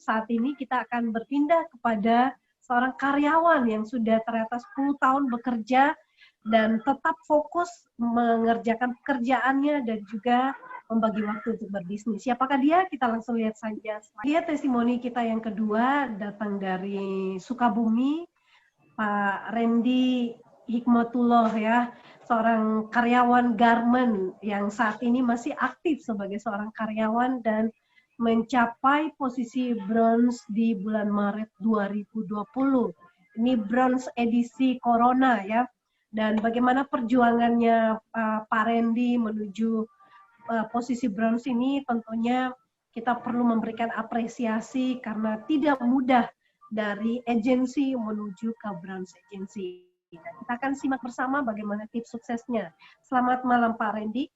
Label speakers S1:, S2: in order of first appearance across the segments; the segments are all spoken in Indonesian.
S1: saat ini kita akan berpindah kepada seorang karyawan yang sudah ternyata 10 tahun bekerja dan tetap fokus mengerjakan pekerjaannya dan juga membagi waktu untuk berbisnis. Siapakah dia? Kita langsung lihat saja. Dia testimoni kita yang kedua datang dari Sukabumi, Pak Randy Hikmatullah ya, seorang karyawan garment yang saat ini masih aktif sebagai seorang karyawan dan mencapai posisi bronze di bulan Maret 2020. Ini bronze edisi Corona ya. Dan bagaimana perjuangannya Pak Randy menuju posisi bronze ini, tentunya kita perlu memberikan apresiasi karena tidak mudah dari agensi menuju ke bronze agency. Kita akan simak bersama bagaimana tips suksesnya. Selamat malam Pak Randy.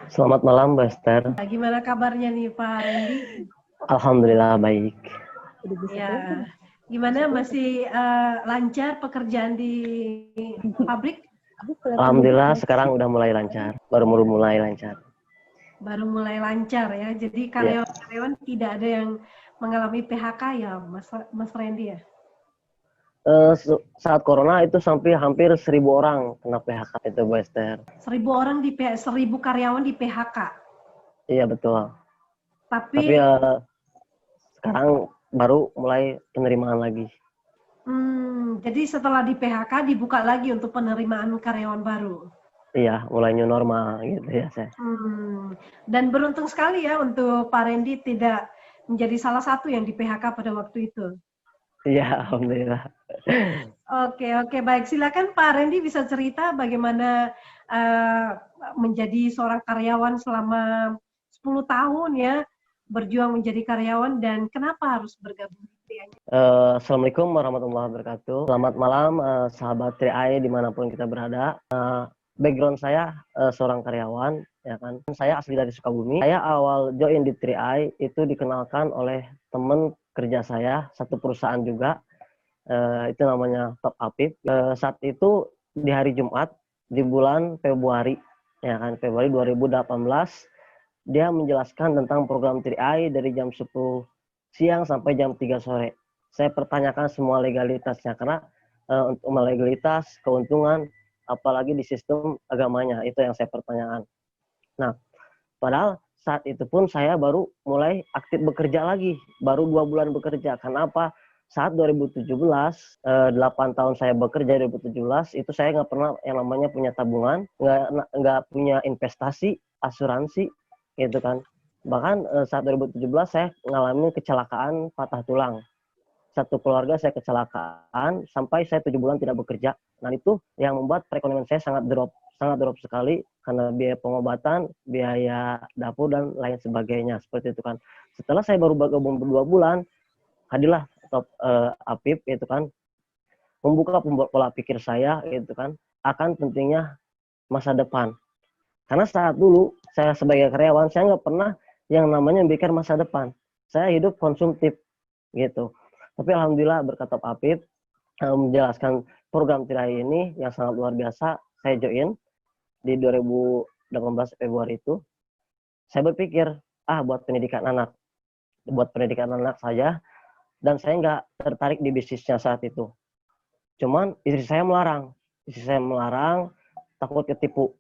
S2: Selamat malam, Mbak Esther.
S1: Gimana kabarnya nih Pak Randy?
S2: Alhamdulillah baik.
S1: Ya, gimana masih lancar pekerjaan di pabrik?
S2: Alhamdulillah sekarang udah mulai lancar, baru mulai lancar.
S1: Baru mulai lancar ya. Jadi karyawan-karyawan tidak ada yang mengalami PHK ya, Mas Randy ya?
S2: Saat corona itu sampai hampir 1.000 orang kena PHK itu, Mbak Esther.
S1: 1.000 orang 1.000 karyawan di PHK.
S2: Iya betul.
S1: Tapi
S2: sekarang baru mulai penerimaan lagi.
S1: Jadi setelah di PHK dibuka lagi untuk penerimaan karyawan baru.
S2: Iya, mulai new normal gitu ya saya.
S1: Dan beruntung sekali ya untuk Pak Randy tidak menjadi salah satu yang di PHK pada waktu itu.
S2: Iya, alhamdulillah.
S1: Oke, baik. Silakan Pak Randy bisa cerita bagaimana menjadi seorang karyawan selama 10 tahun ya, berjuang menjadi karyawan dan kenapa harus bergabung di TRI?
S2: Assalamualaikum warahmatullahi wabarakatuh. Selamat malam sahabat TRI dimanapun kita berada. Background saya seorang karyawan, ya kan. Saya asli dari Sukabumi. Saya awal join di TRI itu dikenalkan oleh teman kerja saya, satu perusahaan juga. Itu namanya Top Apip. Saat itu di hari Jumat di bulan Februari, ya kan, Februari 2018, dia menjelaskan tentang program TRI dari jam 10 siang sampai jam 3 sore. Saya pertanyakan semua legalitasnya karena untuk legalitas, keuntungan, apalagi di sistem agamanya, itu yang saya pertanyakan. Nah, padahal saat itu pun saya baru mulai aktif bekerja lagi, baru 2 bulan bekerja. Kenapa? Saat 2017, 8 tahun saya bekerja 2017, itu saya nggak pernah yang namanya punya tabungan, nggak punya investasi, asuransi, gitu kan. Bahkan saat 2017 saya mengalami kecelakaan patah tulang. Satu keluarga saya kecelakaan, sampai saya 7 bulan tidak bekerja. Nah itu yang membuat perekonomian saya sangat drop sekali, karena biaya pengobatan, biaya dapur, dan lain sebagainya. Seperti itu kan. Setelah saya baru bergabung 2 bulan, hadirlah Top Apip, itu kan, membuka pola pikir saya, itu kan, akan pentingnya masa depan. Karena saat dulu saya sebagai karyawan, saya nggak pernah yang namanya mikir masa depan. Saya hidup konsumtif, gitu. Tapi alhamdulillah berkat Top Apip menjelaskan program TRI ini yang sangat luar biasa, saya join di 2018 Februari itu. Saya berpikir, buat pendidikan anak saja, dan saya nggak tertarik di bisnisnya saat itu. Cuman istri saya melarang, takut ketipu.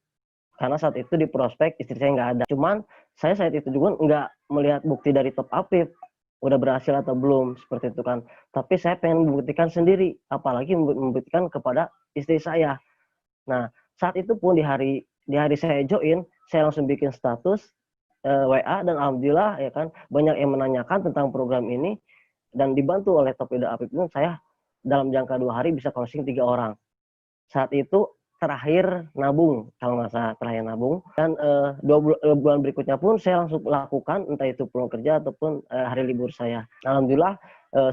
S2: Karena saat itu di prospek istri saya nggak ada. Cuman saya saat itu juga nggak melihat bukti dari Top Apip udah berhasil atau belum, seperti itu kan. Tapi saya pengen membuktikan sendiri, apalagi membuktikan kepada istri saya. Nah, saat itu pun di hari saya join, saya langsung bikin status WA, dan alhamdulillah ya kan, banyak yang menanyakan tentang program ini, dan dibantu oleh Top Apip pun saya dalam jangka 2 hari bisa closing 3 orang. Saat itu terakhir nabung, kalau nggak salah terakhir nabung, dan 2 bulan berikutnya pun saya langsung lakukan, entah itu pulang kerja ataupun hari libur saya. Alhamdulillah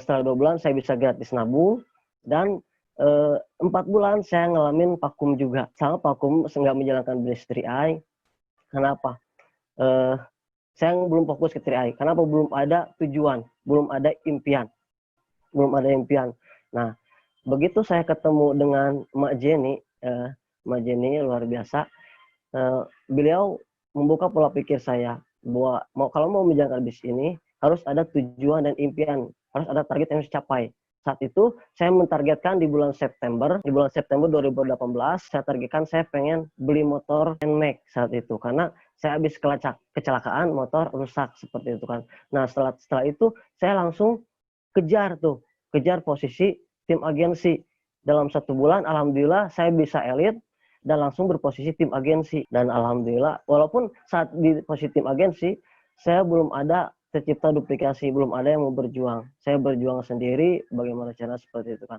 S2: setelah 2 bulan saya bisa gratis nabung, dan 4 bulan saya ngalamin vakum juga. Sama vakum, nggak menjalankan bisnis TRI. Kenapa? Saya belum fokus ke TRI. Kenapa? Belum ada tujuan, belum ada impian. Nah, begitu saya ketemu dengan Mbak Jenny luar biasa. Beliau membuka pola pikir saya bahwa kalau mau menjalankan bisnis ini, harus ada tujuan dan impian, harus ada target yang harus dicapai. Saat itu saya mentargetkan di bulan September 2018, saya targetkan saya pengen beli motor NMAX saat itu, karena saya habis kecelakaan motor rusak seperti itu kan. Nah setelah itu saya langsung kejar posisi tim agensi. Dalam 1 bulan alhamdulillah saya bisa elit dan langsung berposisi tim agensi. Dan alhamdulillah walaupun saat di posisi tim agensi saya belum ada tercipta duplikasi, belum ada yang mau berjuang. Saya berjuang sendiri bagaimana cara seperti itu kan.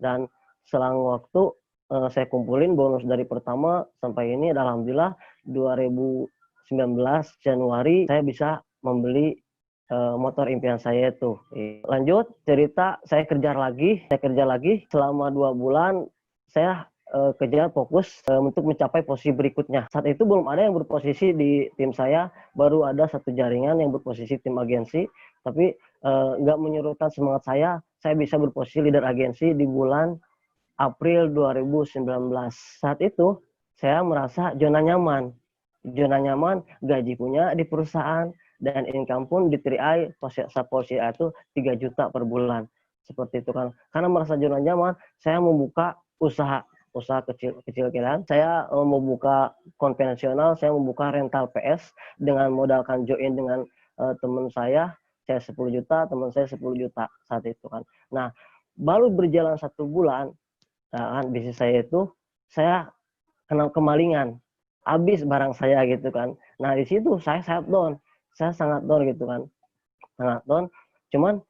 S2: Dan selang waktu saya kumpulin bonus dari pertama sampai ini, alhamdulillah 2019 Januari saya bisa membeli motor impian saya itu. Lanjut cerita, saya kerja lagi selama 2 bulan. Saya kerja fokus untuk mencapai posisi berikutnya. Saat itu belum ada yang berposisi di tim saya, baru ada 1 jaringan yang berposisi tim agensi, tapi nggak menyurutkan semangat saya bisa berposisi leader agensi di bulan April 2019. Saat itu saya merasa zona nyaman, gaji punya di perusahaan, dan income pun di 3i posisi itu 3 juta per bulan. Seperti itu kan. Karena merasa zona nyaman, saya membuka usaha kecil-kecilan. Saya membuka konvensional, saya membuka rental PS dengan modalkan join dengan teman saya 10 juta, teman saya 10 juta saat itu kan. Nah, baru berjalan 1 bulan, kan bisnis saya itu saya kena kemalingan, habis barang saya gitu kan. Nah di situ saya sangat down gitu kan, sangat down. Cuman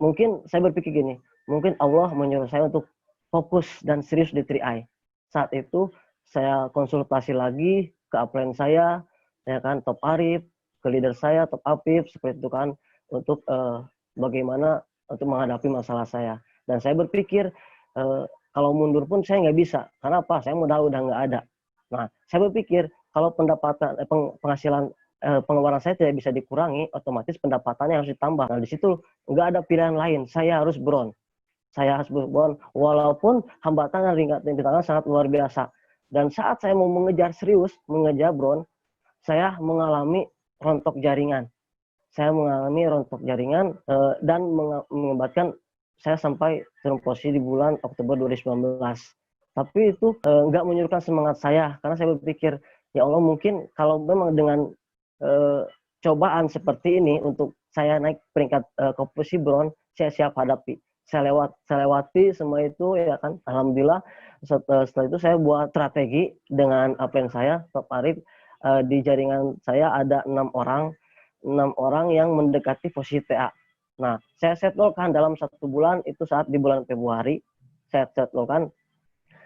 S2: mungkin saya berpikir gini, mungkin Allah menyuruh saya untuk fokus dan serius di 3i. Saat itu saya konsultasi lagi ke upline saya, ya kan, Top Arif, ke leader saya Top Afif seperti itu kan, untuk bagaimana untuk menghadapi masalah saya. Dan saya berpikir kalau mundur pun saya nggak bisa. Karena apa? Saya modal udah nggak ada. Nah, saya berpikir kalau pendapatan penghasilan pengeluaran saya tidak bisa dikurangi, otomatis pendapatannya harus ditambah. Nah, di situ nggak ada pilihan lain. Saya harus bron. Walaupun hambatan yang rintangan sangat luar biasa. Dan saat saya mau mengejar bron, saya mengalami rontok jaringan. Dan mengakibatkan saya sampai turun posisi di bulan Oktober 2019. Tapi itu nggak menyurutkan semangat saya, karena saya berpikir, ya Allah, mungkin kalau memang dengan cobaan seperti ini untuk saya naik peringkat ke posisi bron, saya siap hadapi. Saya lewati semua itu, ya kan. Alhamdulillah setelah itu saya buat strategi dengan upline saya, Top Arif. Di jaringan saya ada 6 orang yang mendekati posisi TA. Nah, saya settlekan dalam 1 bulan, itu saat di bulan Februari, saya settlekan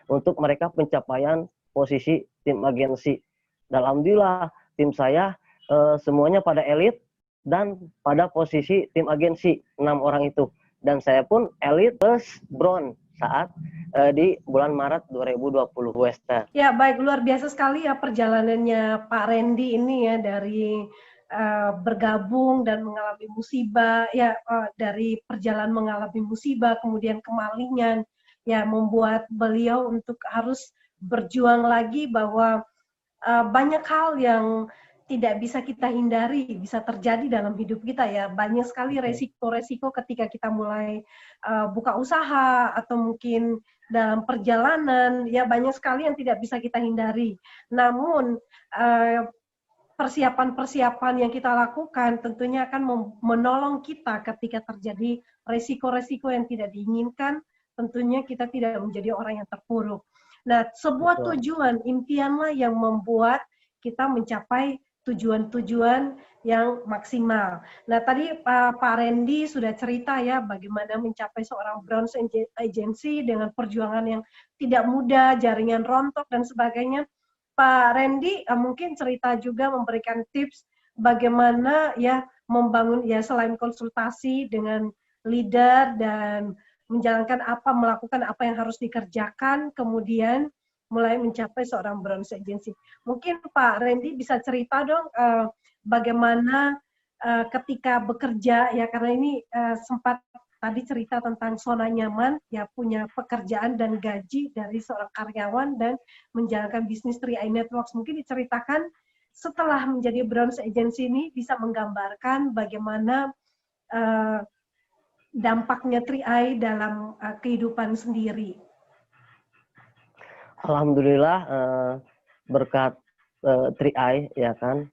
S2: untuk mereka pencapaian posisi tim agensi. Dan alhamdulillah, tim saya semuanya pada elit dan pada posisi tim agensi, 6 orang itu. Dan saya pun elit plus bron saat di bulan Maret 2020 Western.
S1: Ya, baik, luar biasa sekali ya perjalanannya Pak Randy ini ya, dari bergabung dan mengalami musibah ya, dari perjalanan mengalami musibah kemudian kemalingan ya, membuat beliau untuk harus berjuang lagi bahwa banyak hal yang tidak bisa kita hindari bisa terjadi dalam hidup kita ya. Banyak sekali resiko-resiko ketika kita mulai buka usaha atau mungkin dalam perjalanan ya, banyak sekali yang tidak bisa kita hindari. Namun persiapan-persiapan yang kita lakukan tentunya akan menolong kita ketika terjadi resiko-resiko yang tidak diinginkan. Tentunya kita tidak menjadi orang yang terpuruk. Nah, sebuah tujuan, impianlah yang membuat kita mencapai tujuan-tujuan yang maksimal. Nah, tadi Pak Randy sudah cerita ya bagaimana mencapai seorang bronze agency dengan perjuangan yang tidak mudah, jaringan rontok dan sebagainya. Pak Randy mungkin cerita juga, memberikan tips bagaimana ya membangun ya, selain konsultasi dengan leader dan melakukan apa yang harus dikerjakan, kemudian mulai mencapai seorang bronze agency. Mungkin Pak Randy bisa cerita dong bagaimana ketika bekerja ya, karena ini sempat tadi cerita tentang zona nyaman ya, punya pekerjaan dan gaji dari seorang karyawan dan menjalankan bisnis 3i Networks. Mungkin diceritakan setelah menjadi bronze agency ini bisa menggambarkan bagaimana dampaknya 3i dalam kehidupan sendiri.
S2: Alhamdulillah berkat 3i ya kan,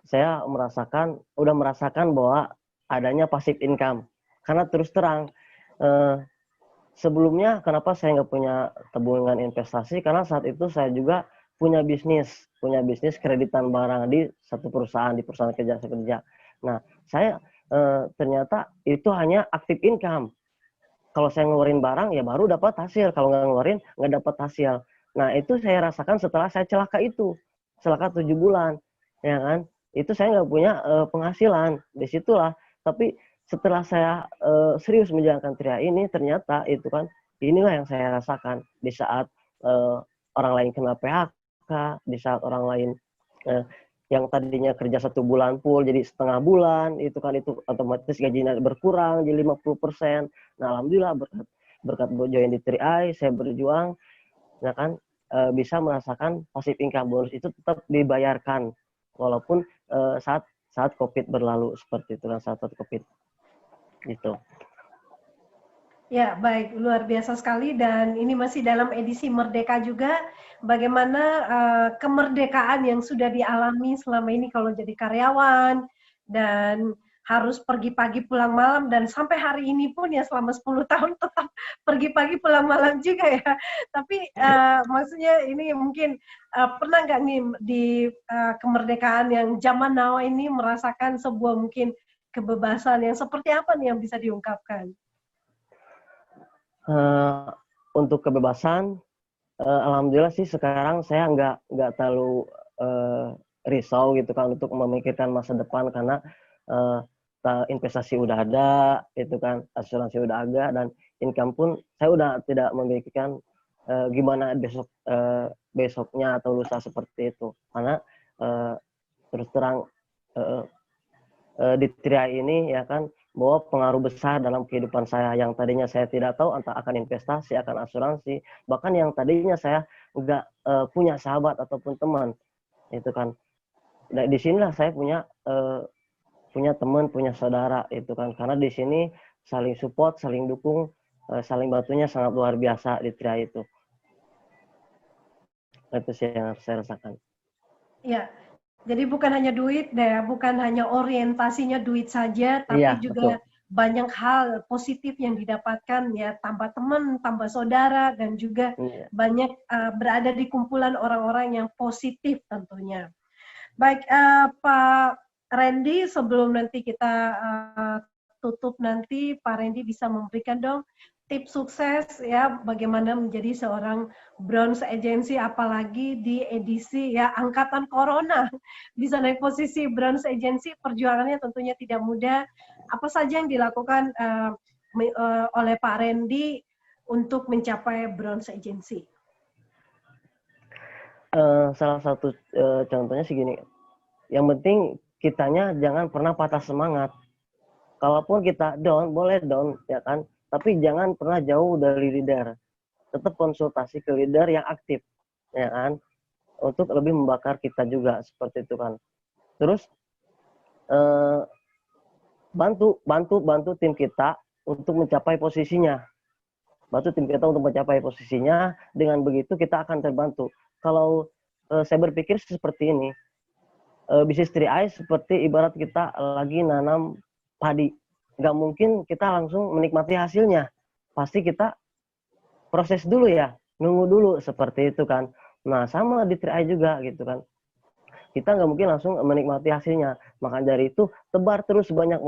S2: saya udah merasakan bahwa adanya passive income. Karena terus terang sebelumnya kenapa saya nggak punya tabungan investasi, karena saat itu saya juga punya bisnis kreditan barang di satu perusahaan, di perusahaan kerja saya kerja. Nah, saya ternyata itu hanya active income. Kalau saya ngeluarin barang ya baru dapat hasil, kalau nggak ngeluarin nggak dapat hasil. Nah, itu saya rasakan setelah saya celaka 7 bulan, ya kan? Itu saya nggak punya penghasilan, disitulah. Tapi setelah saya serius menjalankan 3i ini, ternyata itu kan inilah yang saya rasakan di saat orang lain kena PHK, di saat orang lain yang tadinya kerja 1 bulan full jadi setengah bulan, itu kan itu otomatis gajinya berkurang jadi 50%. Nah, alhamdulillah berkat join di 3i, saya berjuang, ya kan, bisa merasakan passive income. Bonus itu tetap dibayarkan walaupun saat COVID berlalu, seperti itu kan, saat COVID gitu.
S1: Ya, baik, luar biasa sekali, dan ini masih dalam edisi Merdeka juga, bagaimana kemerdekaan yang sudah dialami selama ini kalau jadi karyawan, dan harus pergi pagi pulang malam, dan sampai hari ini pun ya selama 10 tahun tetap pergi pagi pulang malam juga ya. Tapi maksudnya ini mungkin pernah nggak nih di kemerdekaan yang zaman now ini merasakan sebuah mungkin kebebasan yang seperti apa nih yang bisa diungkapkan?
S2: Untuk kebebasan, alhamdulillah sih sekarang saya nggak terlalu risau gitu kan untuk memikirkan masa depan, karena investasi udah ada, itu kan, asuransi udah ada, dan income pun saya udah tidak memikirkan gimana besoknya atau lusa seperti itu, karena terus terang di 3i ini ya kan bahwa pengaruh besar dalam kehidupan saya, yang tadinya saya tidak tahu entah akan investasi, akan asuransi, bahkan yang tadinya saya nggak punya sahabat ataupun teman, itu kan. Nah, di sinilah saya punya teman, punya saudara, itu kan, karena di sini saling support, saling dukung, saling bantunya sangat luar biasa di 3i itu. Itu sih yang saya rasakan.
S1: Ya, jadi bukan hanya duit deh, bukan hanya orientasinya duit saja, tapi
S2: Iya,
S1: juga
S2: betul.
S1: banyak hal positif yang didapatkan ya, tambah teman, tambah saudara, dan juga
S2: Iya.
S1: banyak berada di kumpulan orang-orang yang positif tentunya. Baik, Pak Randy, sebelum nanti kita tutup nanti, Pak Randy bisa memberikan dong tips sukses ya, bagaimana menjadi seorang bronze agency, apalagi di edisi ya angkatan corona, bisa naik posisi bronze agency, perjuangannya tentunya tidak mudah. Apa saja yang dilakukan oleh Pak Randy untuk mencapai bronze agency?
S2: Salah satu contohnya sih gini, yang penting kitanya jangan pernah patah semangat. Kalaupun kita down, boleh down, ya kan, tapi jangan pernah jauh dari leader. Tetap konsultasi ke leader yang aktif, ya kan, untuk lebih membakar kita juga, seperti itu kan. Terus bantu tim kita untuk mencapai posisinya. Dengan begitu kita akan terbantu. Kalau saya berpikir seperti ini, bisnis 3i seperti ibarat kita lagi nanam padi. Nggak mungkin kita langsung menikmati hasilnya. Pasti kita proses dulu ya, nunggu dulu, seperti itu kan. Nah, sama di 3i juga gitu kan. Kita nggak mungkin langsung menikmati hasilnya. Maka dari itu, tebar sebanyak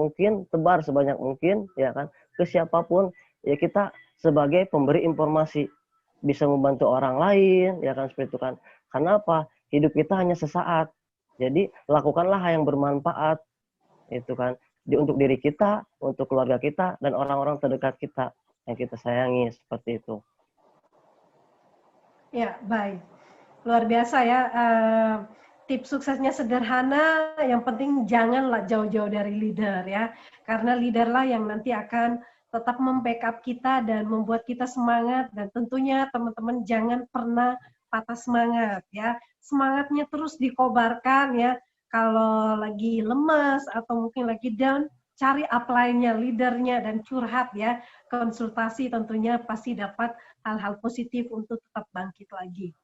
S2: mungkin, ya kan, ke siapapun. Ya kita sebagai pemberi informasi, bisa membantu orang lain, ya kan, seperti itu kan. Karena apa? Hidup kita hanya sesaat. Jadi, lakukanlah hal yang bermanfaat, itu kan. Untuk diri kita, untuk keluarga kita, dan orang-orang terdekat kita yang kita sayangi, seperti itu.
S1: Ya, baik. Luar biasa ya. Tips suksesnya sederhana, yang penting janganlah jauh-jauh dari leader ya. Karena leaderlah yang nanti akan tetap membackup kita dan membuat kita semangat, dan tentunya teman-teman jangan pernah patah semangat ya. Semangatnya terus dikobarkan ya. Kalau lagi lemas atau mungkin lagi down, cari upline-nya, leadernya, dan curhat ya. Konsultasi tentunya pasti dapat hal-hal positif untuk tetap bangkit lagi.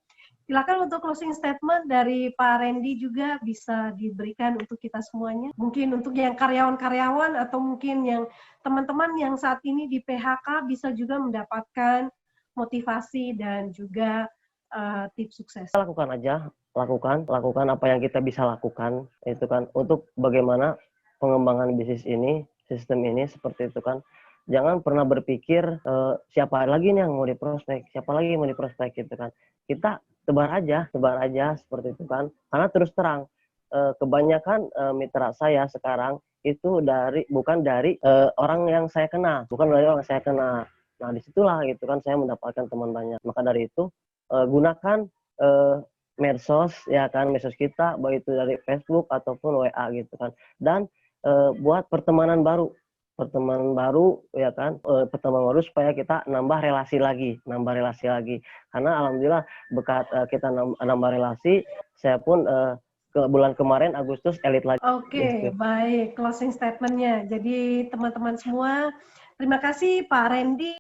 S1: Silakan untuk closing statement dari Pak Randy juga bisa diberikan untuk kita semuanya. Mungkin untuk yang karyawan-karyawan atau mungkin yang teman-teman yang saat ini di PHK bisa juga mendapatkan motivasi dan juga tips sukses.
S2: Lakukan aja, lakukan apa yang kita bisa lakukan, itu kan, untuk bagaimana pengembangan bisnis ini, sistem ini, seperti itu kan. Jangan pernah berpikir siapa lagi nih yang mau diprospek, siapa lagi yang mau diprospek, gitu kan. Kita tebar aja seperti itu kan. Karena terus terang, kebanyakan mitra saya sekarang itu bukan dari orang yang saya kenal. Nah, disitulah gitu kan saya mendapatkan teman banyak. Maka dari itu gunakan medsos ya kan, medsos kita, baik itu dari Facebook ataupun WA gitu kan. Dan buat pertemanan baru ya kan, pertemanan baru supaya kita nambah relasi lagi. Karena alhamdulillah berkat kita nambah relasi, saya pun ke bulan kemarin Agustus elit lagi.
S1: Oke, baik, closing statement-nya. Jadi teman-teman semua, terima kasih Pak Randy.